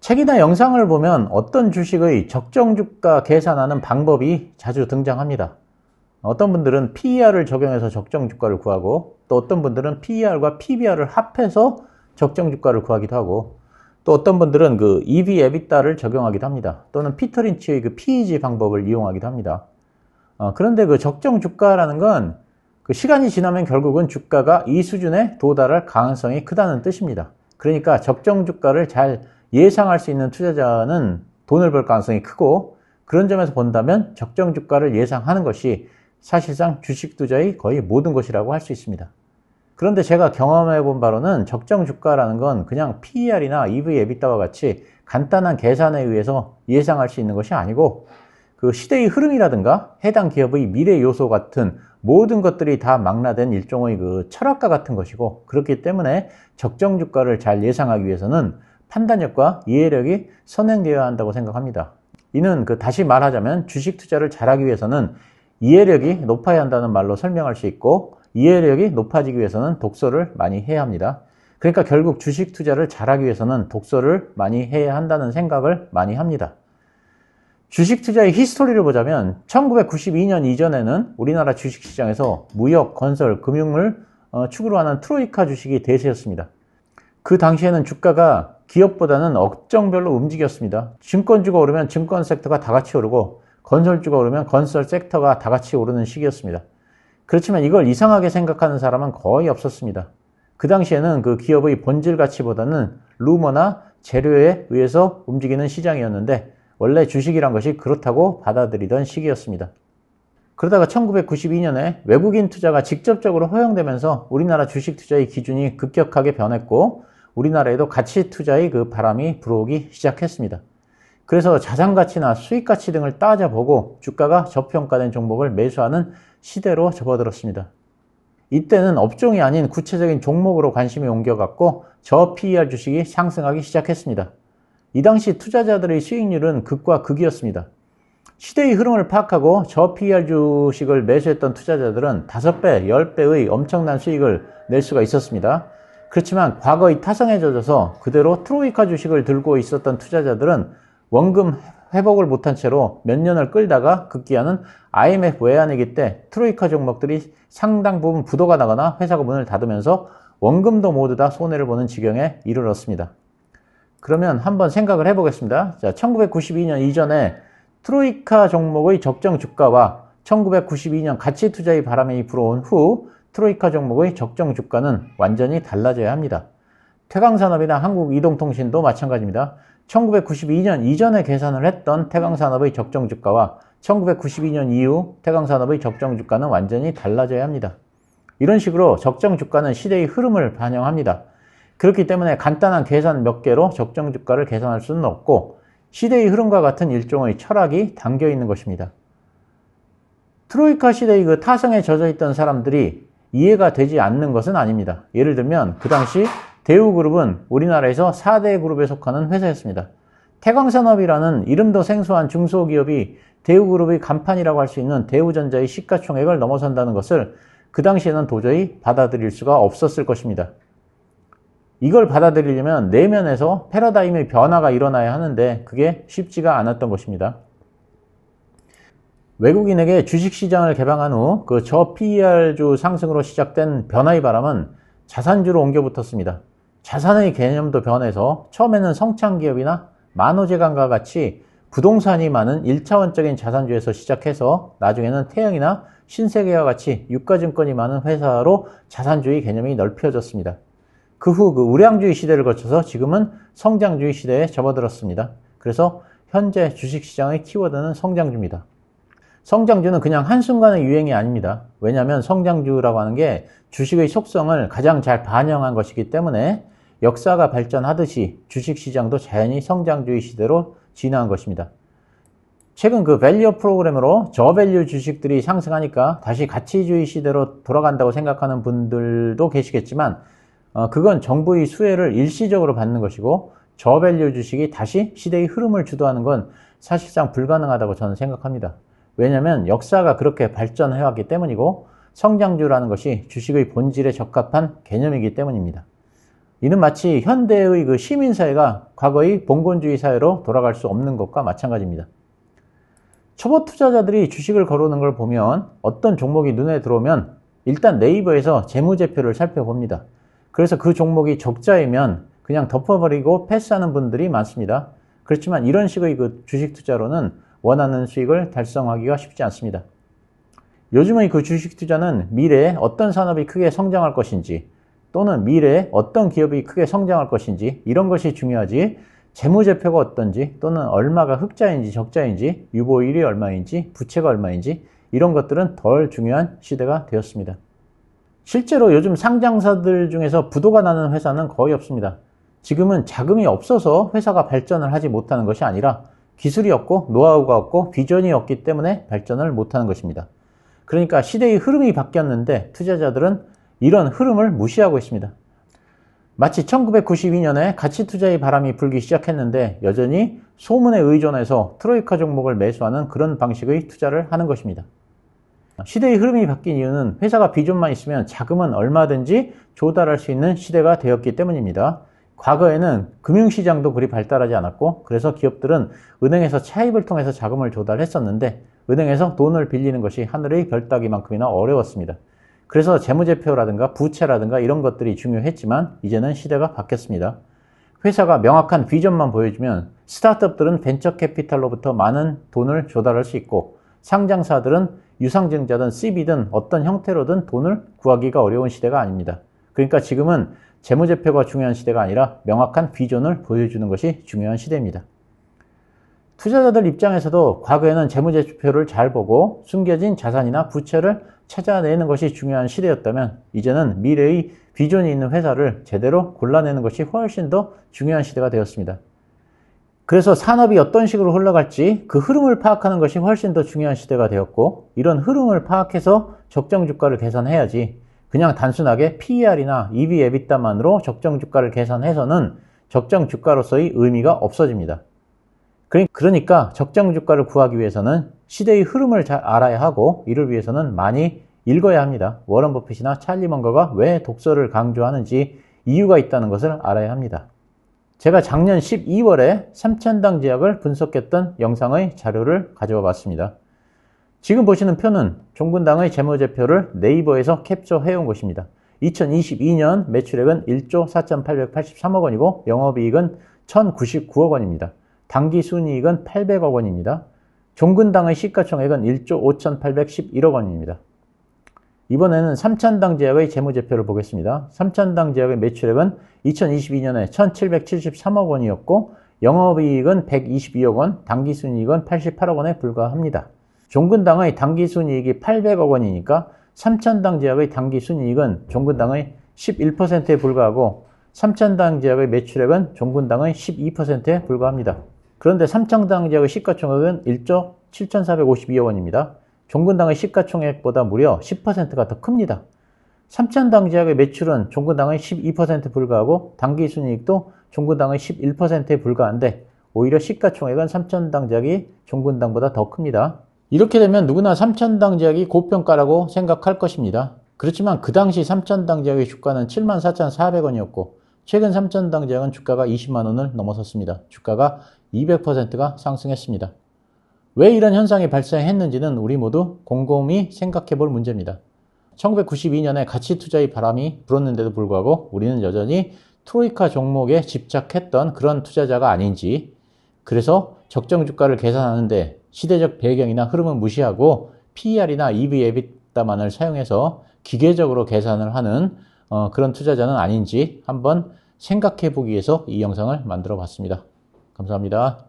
책이나 영상을 보면 어떤 주식의 적정 주가 계산하는 방법이 자주 등장합니다. 어떤 분들은 PER을 적용해서 적정 주가를 구하고, 또 어떤 분들은 PER과 PBR을 합해서 적정 주가를 구하기도 하고, 또 어떤 분들은 그 EV, EBITDA를 적용하기도 합니다. 또는 피터 린치의 그 PEG 방법을 이용하기도 합니다. 그런데 그 적정 주가라는 건 그 시간이 지나면 결국은 주가가 이 수준에 도달할 가능성이 크다는 뜻입니다. 그러니까 적정 주가를 잘 예상할 수 있는 투자자는 돈을 벌 가능성이 크고, 그런 점에서 본다면 적정 주가를 예상하는 것이 사실상 주식 투자의 거의 모든 것이라고 할 수 있습니다. 그런데 제가 경험해 본 바로는 적정 주가라는 건 그냥 PER이나 EV, EBITDA와 같이 간단한 계산에 의해서 예상할 수 있는 것이 아니고, 그 시대의 흐름이라든가 해당 기업의 미래 요소 같은 모든 것들이 다 망라된 일종의 그 철학과 같은 것이고, 그렇기 때문에 적정 주가를 잘 예상하기 위해서는 판단력과 이해력이 선행되어야 한다고 생각합니다. 이는 다시 말하자면 주식 투자를 잘하기 위해서는 이해력이 높아야 한다는 말로 설명할 수 있고, 이해력이 높아지기 위해서는 독서를 많이 해야 합니다. 그러니까 결국 주식 투자를 잘하기 위해서는 독서를 많이 해야 한다는 생각을 많이 합니다. 주식 투자의 히스토리를 보자면 1992년 이전에는 우리나라 주식시장에서 무역, 건설, 금융을 축으로 하는 트로이카 주식이 대세였습니다. 그 당시에는 주가가 기업보다는 업종별로 움직였습니다. 증권주가 오르면 증권 섹터가 다 같이 오르고, 건설주가 오르면 건설 섹터가 다 같이 오르는 시기였습니다. 그렇지만 이걸 이상하게 생각하는 사람은 거의 없었습니다. 그 당시에는 그 기업의 본질 가치보다는 루머나 재료에 의해서 움직이는 시장이었는데, 원래 주식이란 것이 그렇다고 받아들이던 시기였습니다. 그러다가 1992년에 외국인 투자가 직접적으로 허용되면서 우리나라 주식 투자의 기준이 급격하게 변했고, 우리나라에도 가치 투자의 그 바람이 불어오기 시작했습니다. 그래서 자산가치나 수익가치 등을 따져보고 주가가 저평가된 종목을 매수하는 시대로 접어들었습니다. 이때는 업종이 아닌 구체적인 종목으로 관심이 옮겨갔고, 저 PER 주식이 상승하기 시작했습니다. 이 당시 투자자들의 수익률은 극과 극이었습니다. 시대의 흐름을 파악하고 저 PER 주식을 매수했던 투자자들은 5배, 10배의 엄청난 수익을 낼 수가 있었습니다. 그렇지만 과거의 타성에 젖어서 그대로 트로이카 주식을 들고 있었던 투자자들은 원금 회복을 못한 채로 몇 년을 끌다가 급기야는 IMF 외환위기 때 트로이카 종목들이 상당 부분 부도가 나거나 회사가 문을 닫으면서 원금도 모두 다 손해를 보는 지경에 이르렀습니다. 그러면 한번 생각을 해보겠습니다. 자, 1992년 이전에 트로이카 종목의 적정 주가와 1992년 가치 투자의 바람이 불어온 후 트로이카 종목의 적정 주가는 완전히 달라져야 합니다. 태광산업이나 한국이동통신도 마찬가지입니다. 1992년 이전에 계산을 했던 태광산업의 적정 주가와 1992년 이후 태광산업의 적정 주가는 완전히 달라져야 합니다. 이런 식으로 적정 주가는 시대의 흐름을 반영합니다. 그렇기 때문에 간단한 계산 몇 개로 적정 주가를 계산할 수는 없고, 시대의 흐름과 같은 일종의 철학이 담겨 있는 것입니다. 트로이카 시대의 그 타성에 젖어 있던 사람들이 이해가 되지 않는 것은 아닙니다. 예를 들면 그 당시 대우그룹은 우리나라에서 4대 그룹에 속하는 회사였습니다. 태광산업이라는 이름도 생소한 중소기업이 대우그룹의 간판이라고 할 수 있는 대우전자의 시가총액을 넘어선다는 것을 그 당시에는 도저히 받아들일 수가 없었을 것입니다. 이걸 받아들이려면 내면에서 패러다임의 변화가 일어나야 하는데 그게 쉽지가 않았던 것입니다. 외국인에게 주식시장을 개방한 후 그 저 PER주 상승으로 시작된 변화의 바람은 자산주로 옮겨 붙었습니다. 자산의 개념도 변해서 처음에는 성창기업이나 만호제강과 같이 부동산이 많은 1차원적인 자산주에서 시작해서 나중에는 태영이나 신세계와 같이 유가증권이 많은 회사로 자산주의 개념이 넓혀졌습니다. 그 후 그 우량주의 시대를 거쳐서 지금은 성장주의 시대에 접어들었습니다. 그래서 현재 주식시장의 키워드는 성장주입니다. 성장주는 그냥 한순간의 유행이 아닙니다. 왜냐하면 성장주라고 하는 게 주식의 속성을 가장 잘 반영한 것이기 때문에 역사가 발전하듯이 주식시장도 자연히 성장주의 시대로 진화한 것입니다. 최근 그 밸류 프로그램으로 저밸류 주식들이 상승하니까 다시 가치주의 시대로 돌아간다고 생각하는 분들도 계시겠지만, 그건 정부의 수혜를 일시적으로 받는 것이고, 저밸류 주식이 다시 시대의 흐름을 주도하는 건 사실상 불가능하다고 저는 생각합니다. 왜냐하면 역사가 그렇게 발전해왔기 때문이고, 성장주라는 것이 주식의 본질에 적합한 개념이기 때문입니다. 이는 마치 현대의 그 시민사회가 과거의 봉건주의 사회로 돌아갈 수 없는 것과 마찬가지입니다. 초보 투자자들이 주식을 거르는 걸 보면 어떤 종목이 눈에 들어오면 일단 네이버에서 재무제표를 살펴봅니다. 그래서 그 종목이 적자이면 그냥 덮어버리고 패스하는 분들이 많습니다. 그렇지만 이런 식의 그 주식 투자로는 원하는 수익을 달성하기가 쉽지 않습니다. 요즘의 그 주식 투자는 미래에 어떤 산업이 크게 성장할 것인지 또는 미래에 어떤 기업이 크게 성장할 것인지 이런 것이 중요하지 재무제표가 어떤지 또는 얼마가 흑자인지 적자인지 유보율이 얼마인지 부채가 얼마인지 이런 것들은 덜 중요한 시대가 되었습니다. 실제로 요즘 상장사들 중에서 부도가 나는 회사는 거의 없습니다. 지금은 자금이 없어서 회사가 발전을 하지 못하는 것이 아니라 기술이 없고 노하우가 없고 비전이 없기 때문에 발전을 못하는 것입니다. 그러니까 시대의 흐름이 바뀌었는데 투자자들은 이런 흐름을 무시하고 있습니다. 마치 1992년에 가치투자의 바람이 불기 시작했는데 여전히 소문에 의존해서 트로이카 종목을 매수하는 그런 방식의 투자를 하는 것입니다. 시대의 흐름이 바뀐 이유는 회사가 비전만 있으면 자금은 얼마든지 조달할 수 있는 시대가 되었기 때문입니다. 과거에는 금융시장도 그리 발달하지 않았고 그래서 기업들은 은행에서 차입을 통해서 자금을 조달했었는데 은행에서 돈을 빌리는 것이 하늘의 별 따기만큼이나 어려웠습니다. 그래서 재무제표라든가 부채라든가 이런 것들이 중요했지만 이제는 시대가 바뀌었습니다. 회사가 명확한 비전만 보여주면 스타트업들은 벤처 캐피탈로부터 많은 돈을 조달할 수 있고 상장사들은 유상증자든 CB든 어떤 형태로든 돈을 구하기가 어려운 시대가 아닙니다. 그러니까 지금은 재무제표가 중요한 시대가 아니라 명확한 비전을 보여주는 것이 중요한 시대입니다. 투자자들 입장에서도 과거에는 재무제표를 잘 보고 숨겨진 자산이나 부채를 찾아내는 것이 중요한 시대였다면 이제는 미래의 비전이 있는 회사를 제대로 골라내는 것이 훨씬 더 중요한 시대가 되었습니다. 그래서 산업이 어떤 식으로 흘러갈지 그 흐름을 파악하는 것이 훨씬 더 중요한 시대가 되었고 이런 흐름을 파악해서 적정 주가를 계산해야지 그냥 단순하게 PER이나 EV/EBITDA만으로 적정 주가를 계산해서는 적정 주가로서의 의미가 없어집니다. 그러니까 적정 주가를 구하기 위해서는 시대의 흐름을 잘 알아야 하고 이를 위해서는 많이 읽어야 합니다. 워런 버핏이나 찰리 먼거가 왜 독서를 강조하는지 이유가 있다는 것을 알아야 합니다. 제가 작년 12월에 삼천당 제약을 분석했던 영상의 자료를 가져와 봤습니다. 지금 보시는 표는 종군당의 재무제표를 네이버에서 캡처해온 것입니다. 2022년 매출액은 1조 4,883억 원이고 영업이익은 1,099억 원입니다. 당기순이익은 800억 원입니다. 종군당의 시가총액은 1조 5,811억 원입니다. 이번에는 삼천당 제약의 재무제표를 보겠습니다. 삼천당 제약의 매출액은 2022년에 1,773억 원이었고 영업이익은 122억 원, 당기순이익은 88억 원에 불과합니다. 종군당의 당기순이익이 800억 원이니까 삼천당 제약의 당기순이익은 종군당의 11%에 불과하고 삼천당 제약의 매출액은 종군당의 12%에 불과합니다. 그런데 삼천당 제약의 시가총액은 1조 7,452억 원입니다. 종군당의 시가총액보다 무려 10%가 더 큽니다. 삼천당 제약의 매출은 종군당의 12%에 불과하고 당기순이익도 종군당의 11%에 불과한데 오히려 시가총액은 삼천당 제약이 종군당보다 더 큽니다. 이렇게 되면 누구나 삼천당 제약이 고평가라고 생각할 것입니다. 그렇지만 그 당시 삼천당 제약의 주가는 74,400원이었고 최근 삼천당 제약은 주가가 20만 원을 넘어섰습니다. 주가가 200%가 상승했습니다. 왜 이런 현상이 발생했는지는 우리 모두 곰곰이 생각해 볼 문제입니다. 1992년에 가치투자의 바람이 불었는데도 불구하고 우리는 여전히 트로이카 종목에 집착했던 그런 투자자가 아닌지, 그래서 적정 주가를 계산하는데 시대적 배경이나 흐름은 무시하고 PER이나 EV/EBITDA만을 사용해서 기계적으로 계산을 하는 그런 투자자는 아닌지 한번 생각해 보기 위해서 이 영상을 만들어 봤습니다. 감사합니다.